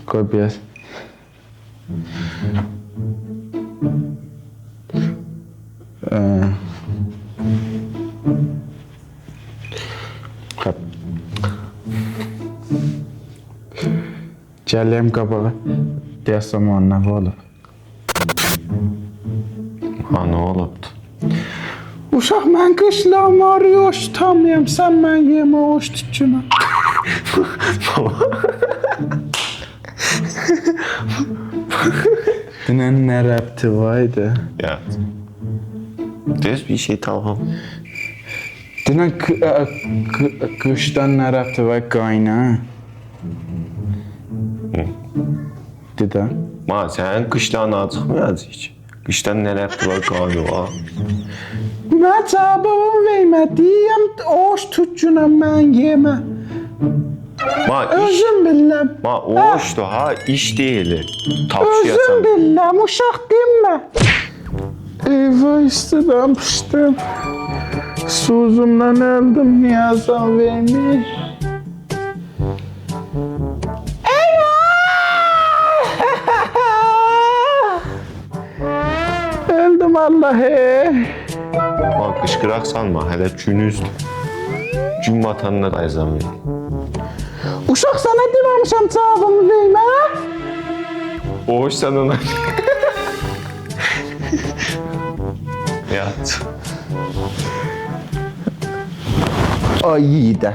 Koy biraz. Kap. Cələyəm qabağa. Deyəsəm o nə olub? Ha, ne olubdu? Uşaq, mən qışlağım arıyor, oş tutamıyorum. Sən mən yemə oş tutcuna. Dünən nə rəbti vaydı? Ya. Düz bir şey tamam. Dünən qışdan nə rəbti vay qayna? Dedə? Ma sen kıştan çıkmayacak hiç. Kıştan ne yaptı var galiba. Mən cavabımı vermədiyəm, oş tutcuna mən yemə. Ma iş. Özüm biləm. Ma oğuştu ha iş değil. Özüm Tapşıyasan. biləm, uşaq demə. Eyvah istiramışdım. Suzumdan öldüm, niyazan vermiş. Öldüm Allah'ı. Ma kışkırak sanma hele günüzdü. Gün vatanına dayzam verin. Uşaq sana deməmişəm cavabımı vermə. Oğuş sen ona. Yat. Ay iyi də.